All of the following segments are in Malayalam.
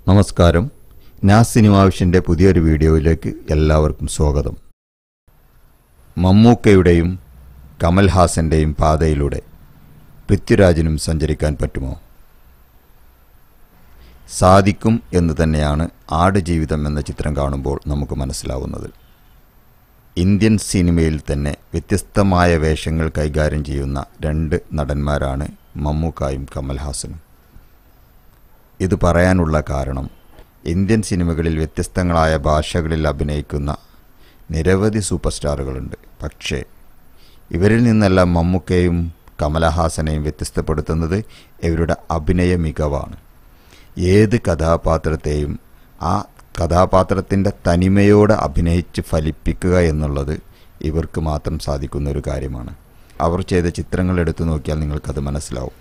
നമസ്കാരം. നാസ് സിനിമാവിഷന്റെ പുതിയൊരു വീഡിയോയിലേക്ക് എല്ലാവർക്കും സ്വാഗതം. മമ്മൂക്കയുടെയും കമൽഹാസന്റെയും പാതയിലൂടെ പൃഥ്വിരാജിനും സഞ്ചരിക്കാൻ പറ്റുമോ? സാധിക്കും എന്ന് തന്നെയാണ് ആടുജീവിതം എന്ന ചിത്രം കാണുമ്പോൾ നമുക്ക് മനസ്സിലാവുന്നത്. ഇന്ത്യൻ സിനിമയിൽ തന്നെ വ്യത്യസ്തമായ വേഷങ്ങൾ കൈകാര്യം ചെയ്യുന്ന രണ്ട് നടന്മാരാണ് മമ്മൂക്കായും കമൽഹാസനും. ഇത് പറയാനുള്ള കാരണം, ഇന്ത്യൻ സിനിമകളിൽ വ്യത്യസ്തങ്ങളായ ഭാഷകളിൽ അഭിനയിക്കുന്ന നിരവധി സൂപ്പർ സ്റ്റാറുകളുണ്ട്. പക്ഷേ ഇവരിൽ നിന്നെല്ലാം മമ്മൂക്കയും കമലഹാസനെയും വ്യത്യസ്തപ്പെടുത്തുന്നത് ഇവരുടെ അഭിനയ മികവാണ്. ഏത് കഥാപാത്രത്തെയും ആ കഥാപാത്രത്തിൻ്റെ തനിമയോടെ അഭിനയിച്ച് ഫലിപ്പിക്കുക എന്നുള്ളത് ഇവർക്ക് മാത്രം സാധിക്കുന്ന ഒരു കാര്യമാണ്. അവർ ചെയ്ത ചിത്രങ്ങൾ എടുത്തു നോക്കിയാൽ നിങ്ങൾക്കത് മനസ്സിലാവും.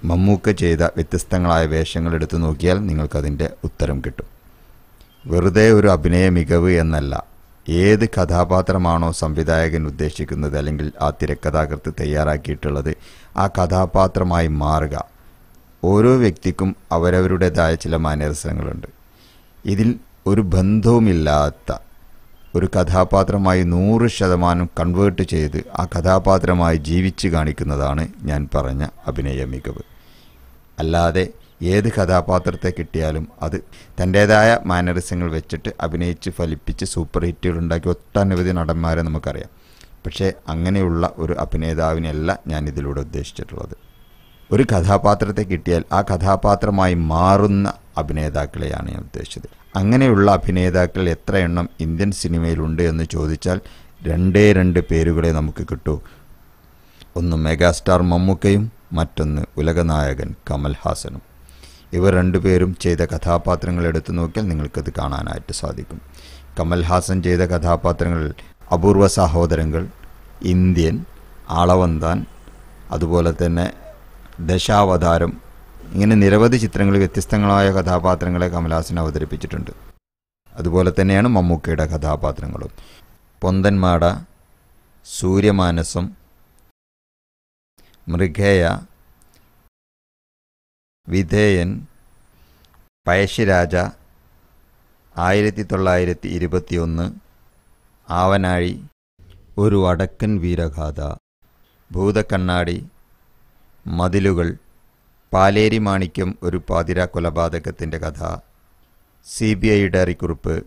മമ്മൂക്ക ചെയ്ത വ്യത്യസ്തങ്ങളായ വേഷങ്ങൾ എടുത്തു നോക്കിയാൽ നിങ്ങൾക്കതിൻ്റെ ഉത്തരം കിട്ടും. വെറുതെ ഒരു അഭിനയ മികവ് എന്നല്ല, ഏത് കഥാപാത്രമാണോ സംവിധായകൻ ഉദ്ദേശിക്കുന്നത് അല്ലെങ്കിൽ ആ തിരക്കഥാകൃത്ത് തയ്യാറാക്കിയിട്ടുള്ളത് ആ കഥാപാത്രമായി മാറുക. ഓരോ വ്യക്തിക്കും അവരവരുടേതായ ചില മാനറിസങ്ങളുണ്ട്. ഇതിൽ ഒരു ബന്ധവുമില്ലാത്ത ഒരു കഥാപാത്രമായി 100% കൺവേർട്ട് ചെയ്ത് ആ കഥാപാത്രമായി ജീവിച്ച് കാണിക്കുന്നതാണ് ഞാൻ പറഞ്ഞ അഭിനയ മികവ്. അല്ലാതെ ഏത് കഥാപാത്രത്തെ കിട്ടിയാലും അത് തൻ്റേതായ മാനറിസങ്ങൾ വെച്ചിട്ട് അഭിനയിച്ച് ഫലിപ്പിച്ച് സൂപ്പർ ഹിറ്റുകൾ ഉണ്ടാക്കി ഒട്ടനവധി നടന്മാരെ നമുക്കറിയാം. പക്ഷേ അങ്ങനെയുള്ള ഒരു അഭിനേതാവിനെയല്ല ഞാൻ ഇതിലൂടെ ഉദ്ദേശിച്ചിട്ടുള്ളത്. ഒരു കഥാപാത്രത്തെ കിട്ടിയാൽ ആ കഥാപാത്രമായി മാറുന്ന അഭിനേതാക്കളെയാണ് ഞാൻ ഉദ്ദേശിച്ചത്. അങ്ങനെയുള്ള അഭിനേതാക്കൾ എത്ര എണ്ണം ഇന്ത്യൻ സിനിമയിലുണ്ട് എന്ന് ചോദിച്ചാൽ രണ്ട് പേരുകളെ നമുക്ക് കിട്ടൂ. ഒന്ന് മെഗാസ്റ്റാർ മമ്മൂക്കയും മറ്റൊന്ന് ഉലകനായകൻ കമൽഹാസനും. ഇവർ രണ്ടുപേരും ചെയ്ത കഥാപാത്രങ്ങൾ എടുത്തു നോക്കിയാൽ നിങ്ങൾക്കത് കാണാനായിട്ട് സാധിക്കും. കമൽഹാസൻ ചെയ്ത കഥാപാത്രങ്ങളിൽ അപൂർവ സഹോദരങ്ങൾ, ഇന്ത്യൻ, ആളവന്താൻ, അതുപോലെ തന്നെ ദശാവതാരം, ഇങ്ങനെ നിരവധി ചിത്രങ്ങളിൽ വ്യത്യസ്തങ്ങളായ കഥാപാത്രങ്ങളെ കമൽഹാസൻ അവതരിപ്പിച്ചിട്ടുണ്ട്. അതുപോലെ തന്നെയാണ് മമ്മൂക്കയുടെ കഥാപാത്രങ്ങളും. പൊന്തന്മാട, സൂര്യമാനസം, മൃഗേയ, വിധേയൻ, പഴശ്ശിരാജ, 1921, ആവനാഴി, ഒരു വടക്കൻ വീരഗാഥ, ഭൂതക്കണ്ണാടി, മതിലുകൾ, പാലേരി മാണിക്യം, ഒരു പാതിര കൊലപാതകത്തിൻ്റെ കഥ, CBI ഡയറിക്കുറിപ്പ്,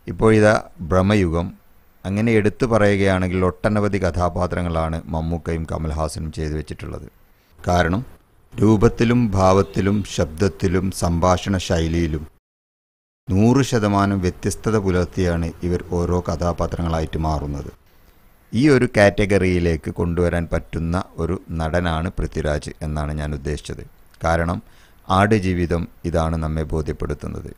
ഇപ്പോഴിതാ ഭ്രമയുഗം. അങ്ങനെ എടുത്തു പറയുകയാണെങ്കിൽ ഒട്ടനവധി കഥാപാത്രങ്ങളാണ് മമ്മൂക്കയും കമൽഹാസനും ചെയ്തു വെച്ചിട്ടുള്ളത്. കാരണം രൂപത്തിലും ഭാവത്തിലും ശബ്ദത്തിലും സംഭാഷണ ശൈലിയിലും 100% വ്യത്യസ്തത പുലർത്തിയാണ് ഇവർ ഓരോ കഥാപാത്രങ്ങളായിട്ട് മാറുന്നത്. ഈ ഒരു കാറ്റഗറിയിലേക്ക് കൊണ്ടുവരാൻ പറ്റുന്ന ഒരു നടനാണ് പൃഥ്വിരാജ് എന്നാണ് ഞാൻ ഉദ്ദേശിച്ചത്. കാരണം ആടുജീവിതം ഇതാണ് നമ്മെ ബോധ്യപ്പെടുത്തുന്നത്.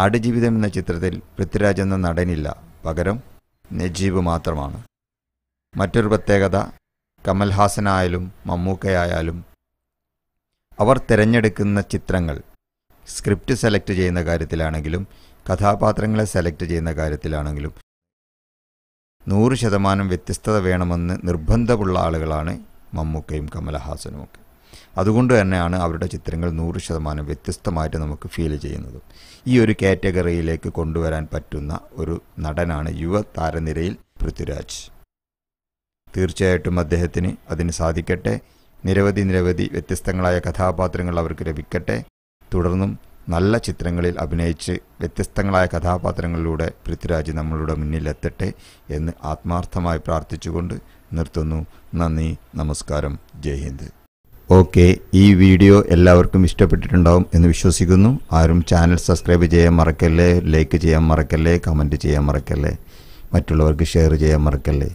ആടുജീവിതം എന്ന ചിത്രത്തിൽ പൃഥ്വിരാജ് എന്ന നടനില്ല, പകരം നജീബ് മാത്രമാണ്. മറ്റൊരു പ്രത്യേകത, കമൽഹാസനായാലും മമ്മൂക്കയായാലും അവർ തിരഞ്ഞെടുക്കുന്ന ചിത്രങ്ങൾ സ്ക്രിപ്റ്റ് സെലക്ട് ചെയ്യുന്ന കാര്യത്തിലാണെങ്കിലും കഥാപാത്രങ്ങളെ സെലക്ട് ചെയ്യുന്ന കാര്യത്തിലാണെങ്കിലും 100% വ്യത്യസ്തത വേണമെന്ന് നിർബന്ധമുള്ള ആളുകളാണ് മമ്മൂക്കയും കമൽഹാസനുമൊക്കെ. അതുകൊണ്ട് തന്നെയാണ് അവരുടെ ചിത്രങ്ങൾ 100% വ്യത്യസ്തമായിട്ട് നമുക്ക് ഫീൽ ചെയ്യുന്നത്. ഈ ഒരു കാറ്റഗറിയിലേക്ക് കൊണ്ടുവരാൻ പറ്റുന്ന ഒരു നടനാണ് യുവ താരനിരയിൽ പൃഥ്വിരാജ്. തീർച്ചയായിട്ടും അദ്ദേഹത്തിന് അതിന് സാധിക്കട്ടെ. നിരവധി വ്യത്യസ്തങ്ങളായ കഥാപാത്രങ്ങൾ അവർക്ക് ലഭിക്കട്ടെ. തുടർന്നും നല്ല ചിത്രങ്ങളിൽ അഭിനയിച്ച് വ്യത്യസ്തങ്ങളായ കഥാപാത്രങ്ങളിലൂടെ പൃഥ്വിരാജ് നമ്മളുടെ മുന്നിലെത്തട്ടെ എന്ന് ആത്മാർത്ഥമായി പ്രാർത്ഥിച്ചുകൊണ്ട് നിർത്തുന്നു. നന്ദി, നമസ്കാരം, ജയ് ഹിന്ദ്. ഓക്കെ, ഈ വീഡിയോ എല്ലാവർക്കും ഇഷ്ടപ്പെട്ടിട്ടുണ്ടാവും എന്ന് വിശ്വസിക്കുന്നു. ആരും ചാനൽ സബ്സ്ക്രൈബ് ചെയ്യാൻ മറക്കല്ലേ, ലൈക്ക് ചെയ്യാൻ മറക്കല്ലേ, കമൻറ്റ് ചെയ്യാൻ മറക്കല്ലേ, മറ്റുള്ളവർക്ക് ഷെയർ ചെയ്യാൻ മറക്കല്ലേ.